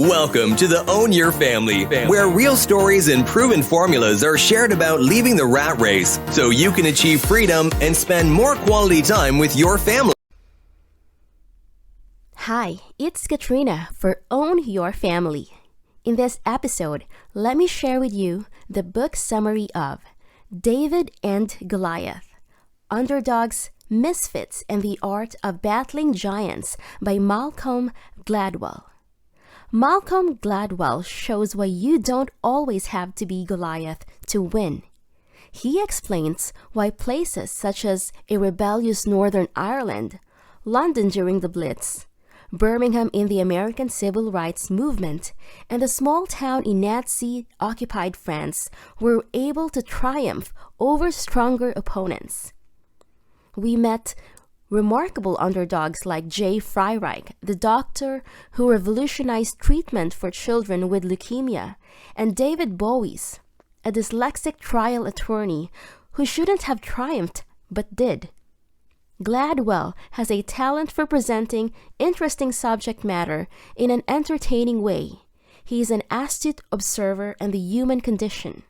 Welcome to the Own Your Family, where real stories and proven formulas are shared about leaving the rat race so you can achieve freedom and spend more quality time with your family. Hi, it's Katrina for Own Your Family. In this episode, let me share with you the book summary of David and Goliath, Underdogs, Misfits, and the Art of Battling Giants by Malcolm Gladwell. Malcolm Gladwell shows why you don't always have to be Goliath to win. He explains why places such as a rebellious Northern Ireland, London during the Blitz, Birmingham in the American Civil Rights Movement, and a small town in Nazi-occupied France were able to triumph over stronger opponents. We met remarkable underdogs like J. Freireich, the doctor who revolutionized treatment for children with leukemia, and David Bowies, a dyslexic trial attorney who shouldn't have triumphed but did. Gladwell has a talent for presenting interesting subject matter in an entertaining way. He is an astute observer of the human condition.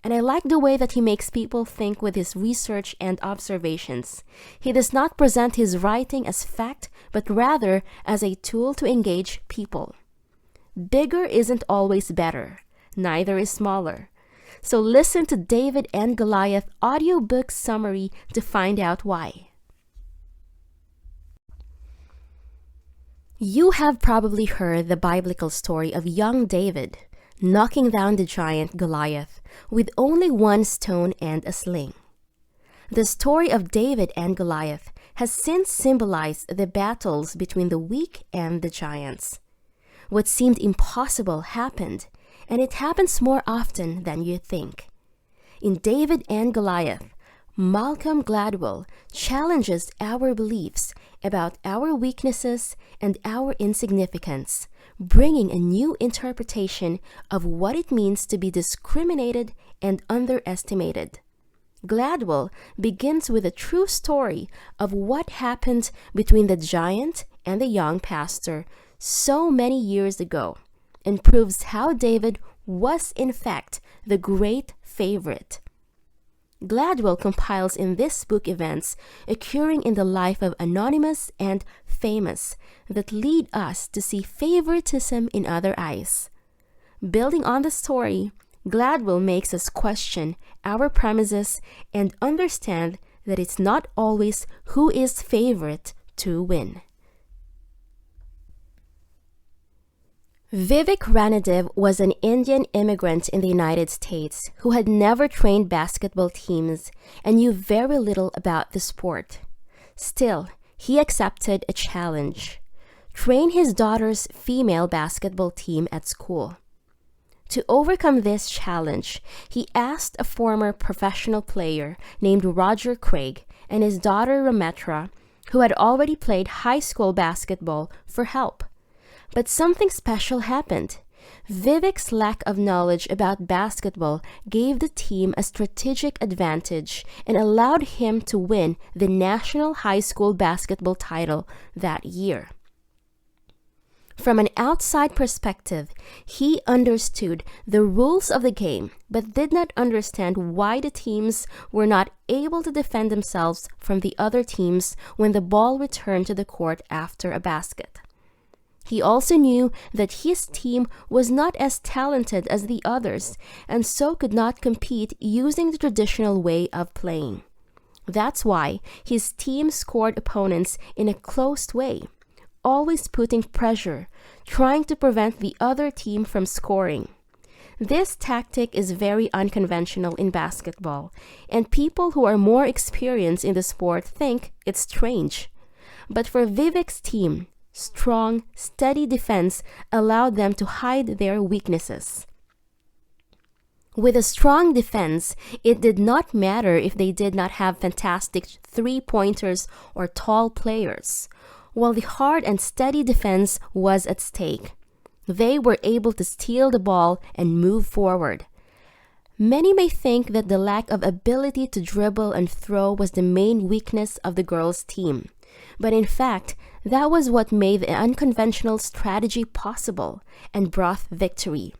And I like the way that he makes people think with his research and observations. He does not present his writing as fact, but rather as a tool to engage people. Bigger isn't always better, neither is smaller. So listen to David and Goliath audiobook summary to find out why. You have probably heard the biblical story of young David knocking down the giant Goliath with only one stone and a sling. The story of David and Goliath has since symbolized the battles between the weak and the giants. What seemed impossible happened, and it happens more often than you think. In David and Goliath, Malcolm Gladwell challenges our beliefs about our weaknesses and our insignificance, bringing a new interpretation of what it means to be discriminated and underestimated. Gladwell begins with a true story of what happened between the giant and the young pastor so many years ago, and proves how David was in fact the great favorite. Gladwell compiles in this book events occurring in the life of Anonymous and Famous that lead us to see favoritism in other eyes. Building on the story, Gladwell makes us question our premises and understand that it's not always who is favorite to win. Vivek Rane was an Indian immigrant in the United States who had never trained basketball teams and knew very little about the sport. Still, he accepted a challenge: train his daughter's female basketball team at school. To overcome this challenge, he asked a former professional player named Roger Craig and his daughter Rametra, who had already played high school basketball, for help. But something special happened. Vivek's lack of knowledge about basketball gave the team a strategic advantage and allowed him to win the national high school basketball title that year. From an outside perspective, he understood the rules of the game, but did not understand why the teams were not able to defend themselves from the other teams when the ball returned to the court after a basket. He also knew that his team was not as talented as the others, and so could not compete using the traditional way of playing. That's why his team scored opponents in a closed way, always putting pressure, trying to prevent the other team from scoring. This tactic is very unconventional in basketball, and people who are more experienced in the sport think it's strange. But for Vivek's team, strong, steady defense allowed them to hide their weaknesses. With a strong defense, it did not matter if they did not have fantastic three-pointers or tall players. While the hard and steady defense was at stake, they were able to steal the ball and move forward. Many may think that the lack of ability to dribble and throw was the main weakness of the girls' team, but in fact, That was what made the unconventional strategy possible and brought victory.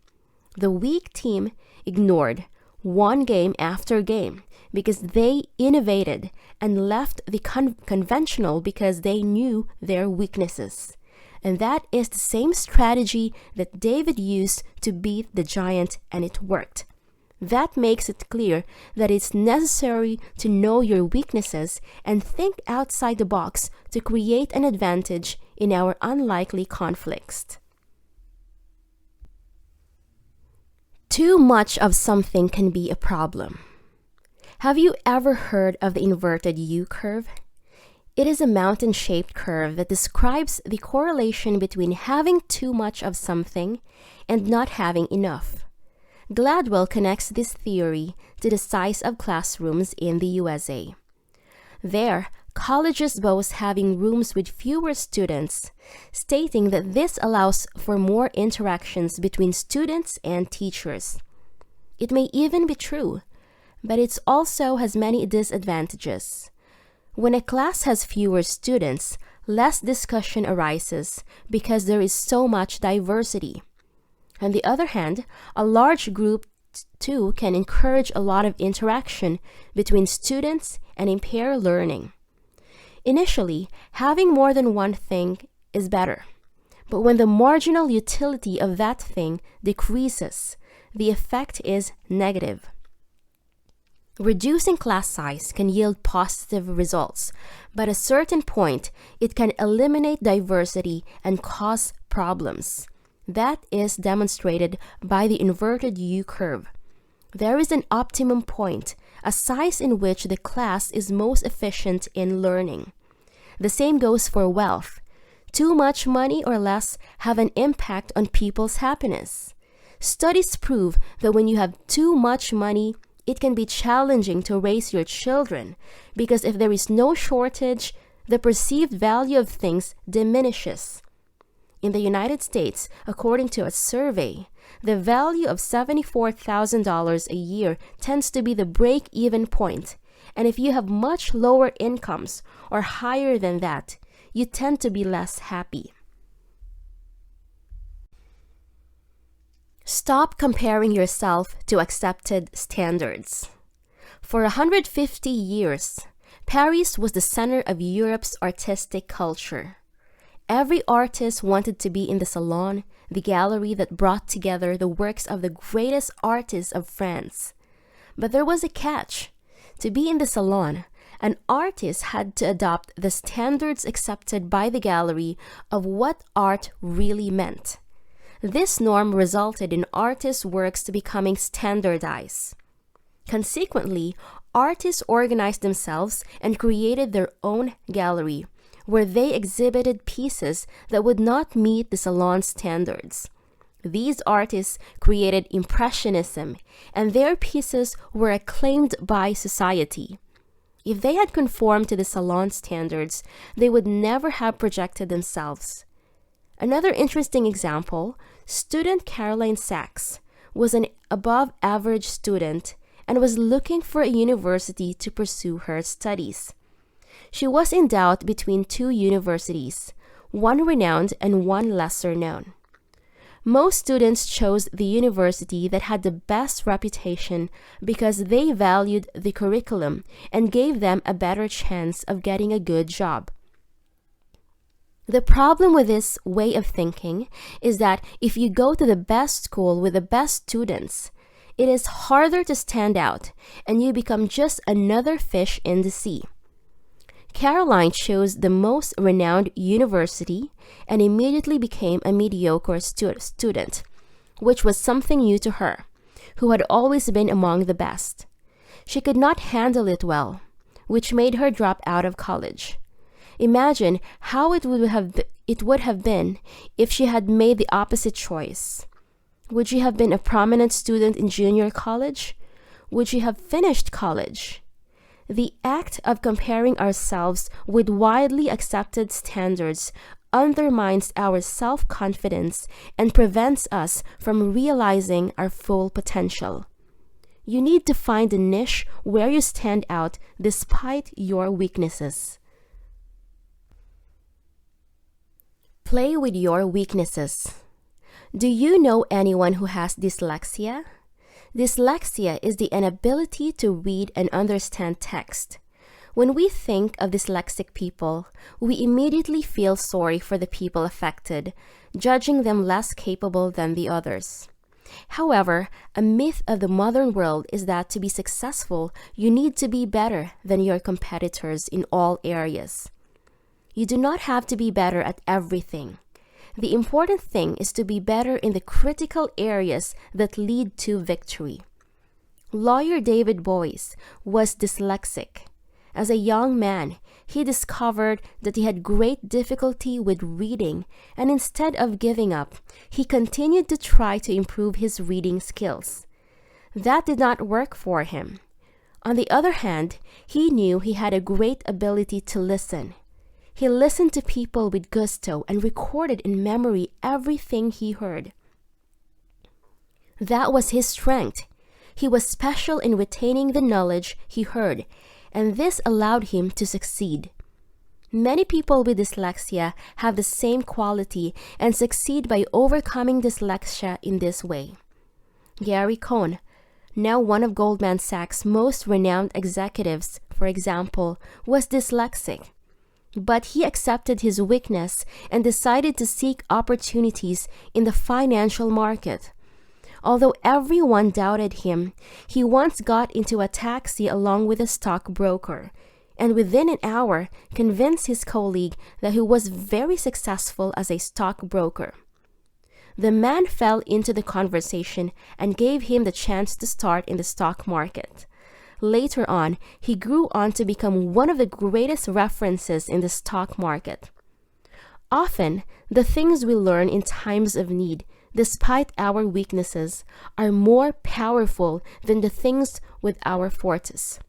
The weak team ignored, won game after game, because they innovated, and left the conventional because they knew their weaknesses. And that is the same strategy that David used to beat the giant, and it worked. That makes it clear that it's necessary to know your weaknesses and think outside the box to create an advantage in our unlikely conflicts. Too much of something can be a problem. Have you ever heard of the inverted U-curve? It is a mountain-shaped curve that describes the correlation between having too much of something and not having enough. Gladwell connects this theory to the size of classrooms in the USA. There, colleges boast having rooms with fewer students, stating that this allows for more interactions between students and teachers. It may even be true, but it also has many disadvantages. When a class has fewer students, less discussion arises because there is so much diversity. On the other hand, a large group too can encourage a lot of interaction between students and impair learning. Initially, having more than one thing is better, but when the marginal utility of that thing decreases, the effect is negative. Reducing class size can yield positive results, but at a certain point, it can eliminate diversity and cause problems. That is demonstrated by the inverted U-curve. There is an optimum point, a size in which the class is most efficient in learning. The same goes for wealth. Too much money or less have an impact on people's happiness. Studies prove that when you have too much money, it can be challenging to raise your children because if there is no shortage, the perceived value of things diminishes. In the United States, according to a survey, the value of $74,000 a year tends to be the break-even point, and if you have much lower incomes or higher than that, you tend to be less happy. Stop comparing yourself to accepted standards. For 150 years, Paris was the center of Europe's artistic culture. Every artist wanted to be in the salon, the gallery that brought together the works of the greatest artists of France. But there was a catch. To be in the salon, an artist had to adopt the standards accepted by the gallery of what art really meant. This norm resulted in artists' works becoming standardized. Consequently, artists organized themselves and created their own gallery, where they exhibited pieces that would not meet the salon standards. These artists created Impressionism, and their pieces were acclaimed by society. If they had conformed to the salon standards, they would never have projected themselves. Another interesting example, student Caroline Sachs was an above-average student and was looking for a university to pursue her studies. She was in doubt between two universities, one renowned and one lesser known. Most students chose the university that had the best reputation because they valued the curriculum and gave them a better chance of getting a good job. The problem with this way of thinking is that if you go to the best school with the best students, it is harder to stand out and you become just another fish in the sea. Caroline chose the most renowned university and immediately became a mediocre student, which was something new to her, who had always been among the best. She could not handle it well, which made her drop out of college. Imagine how it would have been if she had made the opposite choice. Would she have been a prominent student in junior college? Would she have finished college? The act of comparing ourselves with widely accepted standards undermines our self-confidence and prevents us from realizing our full potential. You need to find a niche where you stand out despite your weaknesses. Play with your weaknesses. Do you know anyone who has dyslexia? Dyslexia is the inability to read and understand text. When we think of dyslexic people, we immediately feel sorry for the people affected, judging them less capable than the others. However, a myth of the modern world is that to be successful, you need to be better than your competitors in all areas. You do not have to be better at everything. The important thing is to be better in the critical areas that lead to victory. Lawyer David Boies was dyslexic. As a young man, he discovered that he had great difficulty with reading, and instead of giving up, he continued to try to improve his reading skills. That did not work for him. On the other hand, he knew he had a great ability to listen. He listened to people with gusto and recorded in memory everything he heard. That was his strength. He was special in retaining the knowledge he heard, and this allowed him to succeed. Many people with dyslexia have the same quality and succeed by overcoming dyslexia in this way. Gary Cohn, now one of Goldman Sachs' most renowned executives, for example, was dyslexic. But he accepted his weakness and decided to seek opportunities in the financial market. Although everyone doubted him, he once got into a taxi along with a stockbroker, and within an hour convinced his colleague that he was very successful as a stockbroker. The man fell into the conversation and gave him the chance to start in the stock market. Later on, he grew on to become one of the greatest references in the stock market. Often, the things we learn in times of need, despite our weaknesses, are more powerful than the things with our fortes.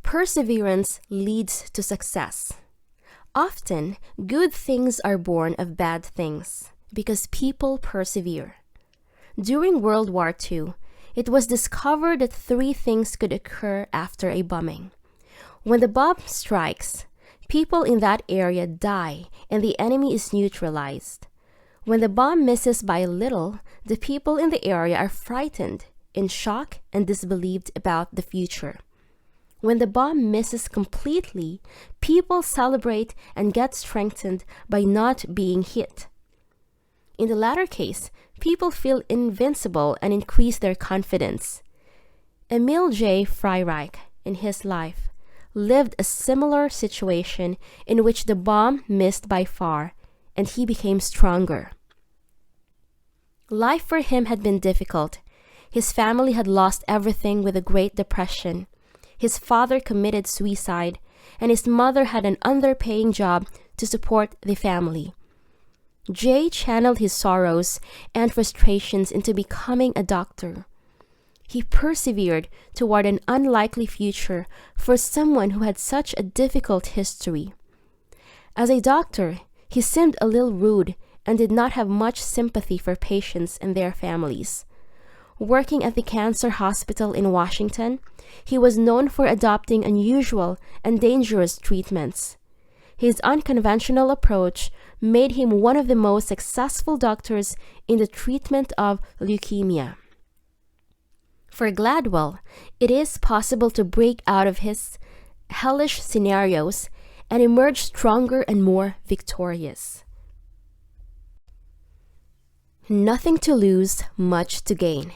Perseverance leads to success. Often, good things are born of bad things because people persevere. During World War II, it was discovered that 3 things could occur after a bombing. When the bomb strikes, people in that area die and the enemy is neutralized. When the bomb misses by a little, the people in the area are frightened, in shock, and disbelieved about the future. When the bomb misses completely, people celebrate and get strengthened by not being hit. In the latter case, people feel invincible and increase their confidence. Emil J. Freireich, in his life, lived a similar situation in which the bomb missed by far, and he became stronger. Life for him had been difficult. His family had lost everything with the Great Depression. His father committed suicide, and his mother had an underpaying job to support the family. Jay channeled his sorrows and frustrations into becoming a doctor. He persevered toward an unlikely future for someone who had such a difficult history. As a doctor, he seemed a little rude and did not have much sympathy for patients and their families. Working at the cancer hospital in Washington, he was known for adopting unusual and dangerous treatments. His unconventional approach made him one of the most successful doctors in the treatment of leukemia. For Gladwell, it is possible to break out of his hellish scenarios and emerge stronger and more victorious. Nothing to lose, much to gain.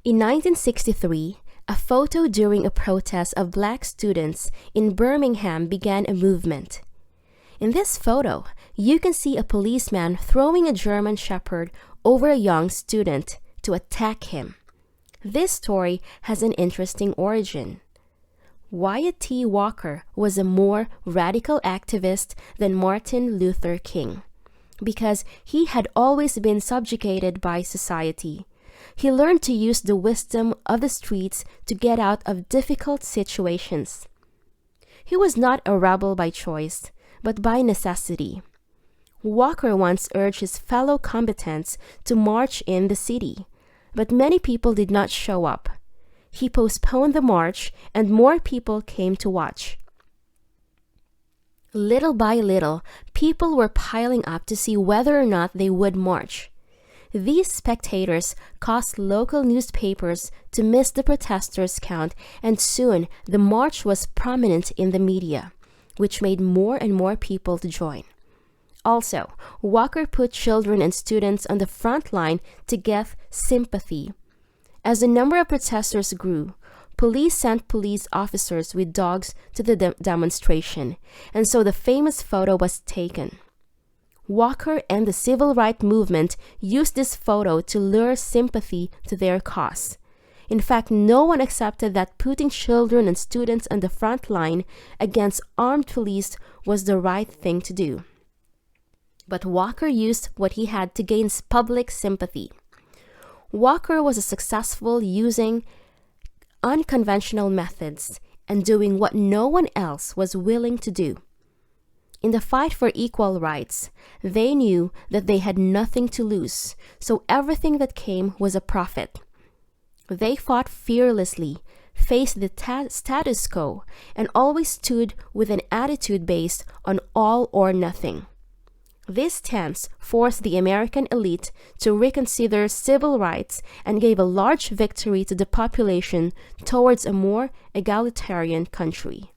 In 1963, a photo during a protest of black students in Birmingham began a movement. In this photo, you can see a policeman throwing a German shepherd over a young student to attack him. This story has an interesting origin. Wyatt T. Walker was a more radical activist than Martin Luther King because he had always been subjugated by society. He learned to use the wisdom of the streets to get out of difficult situations. He was not a rebel by choice, but by necessity. Walker once urged his fellow combatants to march in the city, but many people did not show up. He postponed the march, and more people came to watch. Little by little, people were piling up to see whether or not they would march. These spectators caused local newspapers to miss the protesters' count, and soon the march was prominent in the media, which made more and more people to join. Also, Walker put children and students on the front line to get sympathy. As the number of protesters grew, police sent police officers with dogs to the demonstration, and so the famous photo was taken. Walker and the civil rights movement used this photo to lure sympathy to their cause. In fact, no one accepted that putting children and students on the front line against armed police was the right thing to do. But Walker used what he had to gain public sympathy. Walker was successful using unconventional methods and doing what no one else was willing to do. In the fight for equal rights, they knew that they had nothing to lose, so everything that came was a profit. They fought fearlessly, faced the status quo, and always stood with an attitude based on all or nothing. This stance forced the American elite to reconsider civil rights and gave a large victory to the population towards a more egalitarian country.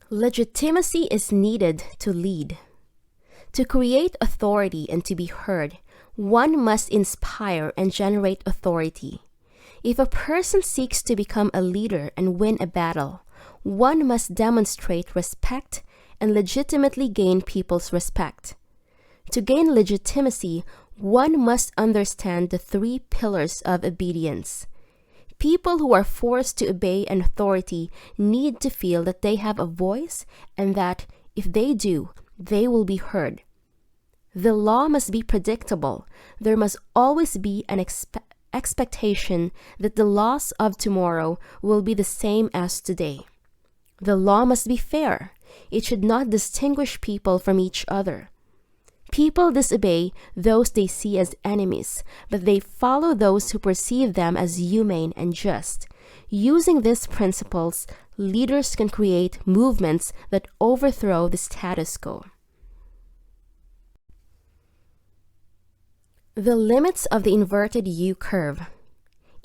Legitimacy is needed to lead. To create authority and to be heard, one must inspire and generate authority. If a person seeks to become a leader and win a battle, one must demonstrate respect and legitimately gain people's respect. To gain legitimacy, one must understand the 3 pillars of obedience. People who are forced to obey an authority need to feel that they have a voice and that, if they do, they will be heard. The law must be predictable. There must always be an expectation that the laws of tomorrow will be the same as today. The law must be fair. It should not distinguish people from each other. People disobey those they see as enemies, but they follow those who perceive them as humane and just. Using these principles, leaders can create movements that overthrow the status quo. The limits of the inverted U curve.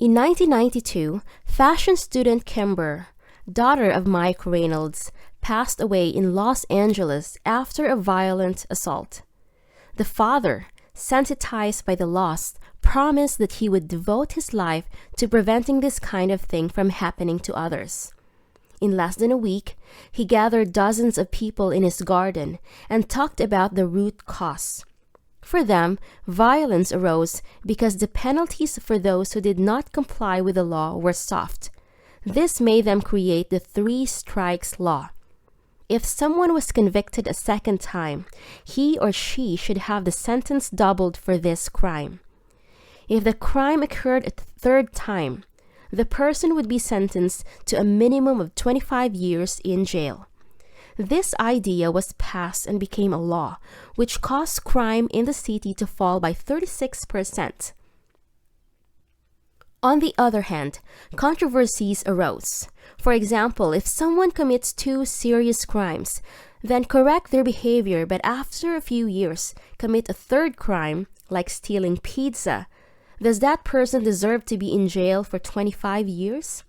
In 1992, fashion student Kimber, daughter of Mike Reynolds, passed away in Los Angeles after a violent assault. The father, sensitized by the loss, promised that he would devote his life to preventing this kind of thing from happening to others. In less than a week, he gathered dozens of people in his garden and talked about the root cause. For them, violence arose because the penalties for those who did not comply with the law were soft. This made them create the 3 strikes law. If someone was convicted a second time, he or she should have the sentence doubled for this crime. If the crime occurred a third time, the person would be sentenced to a minimum of 25 years in jail. This idea was passed and became a law, which caused crime in the city to fall by 36%. On the other hand, controversies arose. For example, if someone commits 2 serious crimes, then correct their behavior, but after a few years commit a third crime, like stealing pizza, does that person deserve to be in jail for 25 years?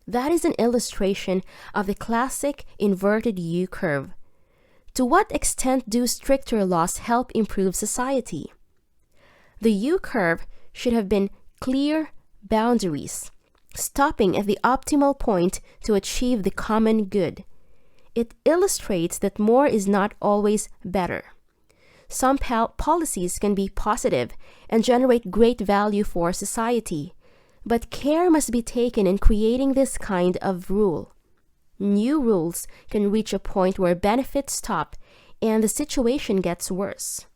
That is an illustration of the classic inverted U curve. To what extent do stricter laws help improve society? The U curve should have been clear boundaries, stopping at the optimal point to achieve the common good. It illustrates that more is not always better. Some policies can be positive and generate great value for society, but care must be taken in creating this kind of rule. New rules can reach a point where benefits stop and the situation gets worse.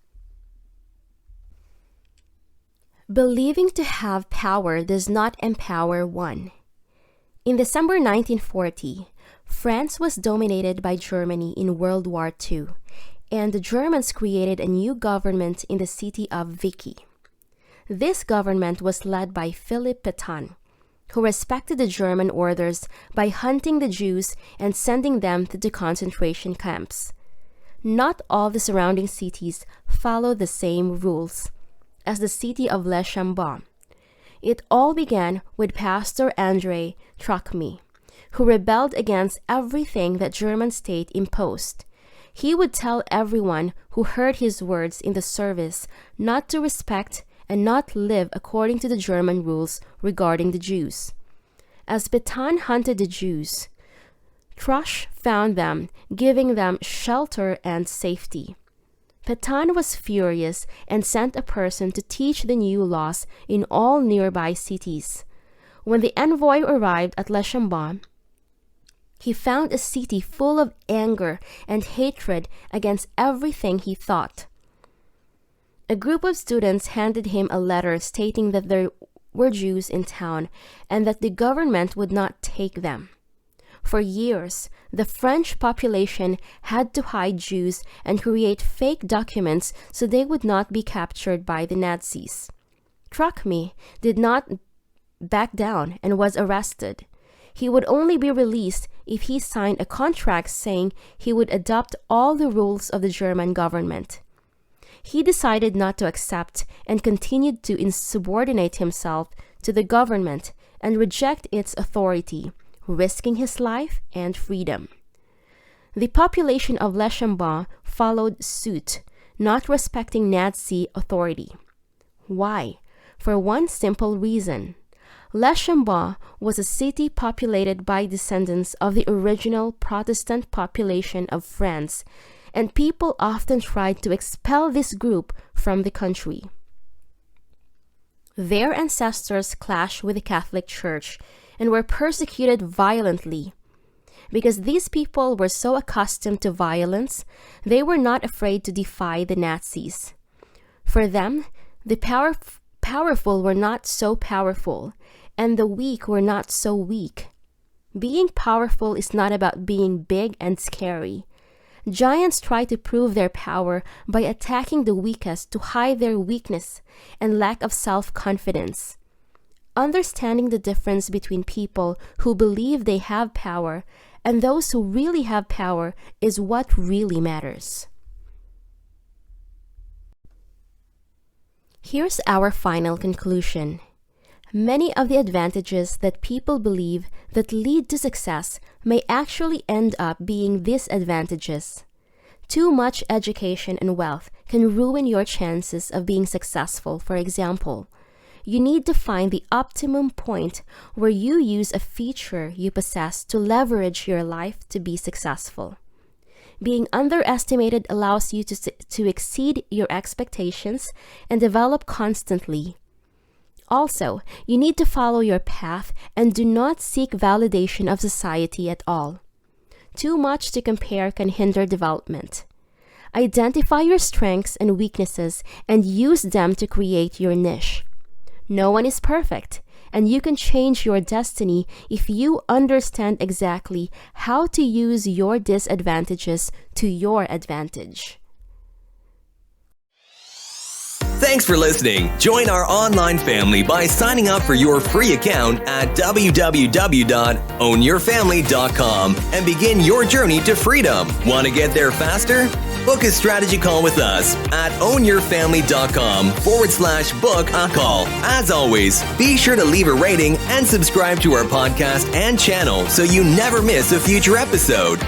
Believing to have power does not empower one. In December 1940, France was dominated by Germany in World War II, and the Germans created a new government in the city of Vichy. This government was led by Philippe Pétain, who respected the German orders by hunting the Jews and sending them to the concentration camps. Not all the surrounding cities followed the same rules as the city of Le Chambon. It all began with Pastor André Trocmé, who rebelled against everything that German state imposed. He would tell everyone who heard his words in the service not to respect and not live according to the German rules regarding the Jews. As Pétain hunted the Jews, Troche found them, giving them shelter and safety. Pétain was furious and sent a person to teach the new laws in all nearby cities. When the envoy arrived at Le Chambon, he found a city full of anger and hatred against everything he thought. A group of students handed him a letter stating that there were Jews in town and that the government would not take them. For years, the French population had to hide Jews and create fake documents so they would not be captured by the Nazis. Trocmé did not back down and was arrested. He would only be released if he signed a contract saying he would adopt all the rules of the German government. He decided not to accept and continued to insubordinate himself to the government and reject its authority, risking his life and freedom. The population of Le Chambon followed suit, not respecting Nazi authority. Why? For one simple reason. Le Chambon was a city populated by descendants of the original Protestant population of France, and people often tried to expel this group from the country. Their ancestors clashed with the Catholic Church and were persecuted violently. Because these people were so accustomed to violence, they were not afraid to defy the Nazis. For them, the powerful were not so powerful, and the weak were not so weak. Being powerful is not about being big and scary. Giants try to prove their power by attacking the weakest to hide their weakness and lack of self-confidence. Understanding the difference between people who believe they have power and those who really have power is what really matters. Here's our final conclusion. Many of the advantages that people believe that lead to success may actually end up being disadvantages. Too much education and wealth can ruin your chances of being successful. For example, you need to find the optimum point where you use a feature you possess to leverage your life to be successful. Being underestimated allows you to exceed your expectations and develop constantly. Also, you need to follow your path and do not seek validation of society at all. Too much to compare can hinder development. Identify your strengths and weaknesses and use them to create your niche. No one is perfect, and you can change your destiny if you understand exactly how to use your disadvantages to your advantage. Thanks for listening. Join our online family by signing up for your free account at www.ownyourfamily.com and begin your journey to freedom. Want to get there faster? Book a strategy call with us at ownyourfamily.com/book a call. As always, be sure to leave a rating and subscribe to our podcast and channel so you never miss a future episode.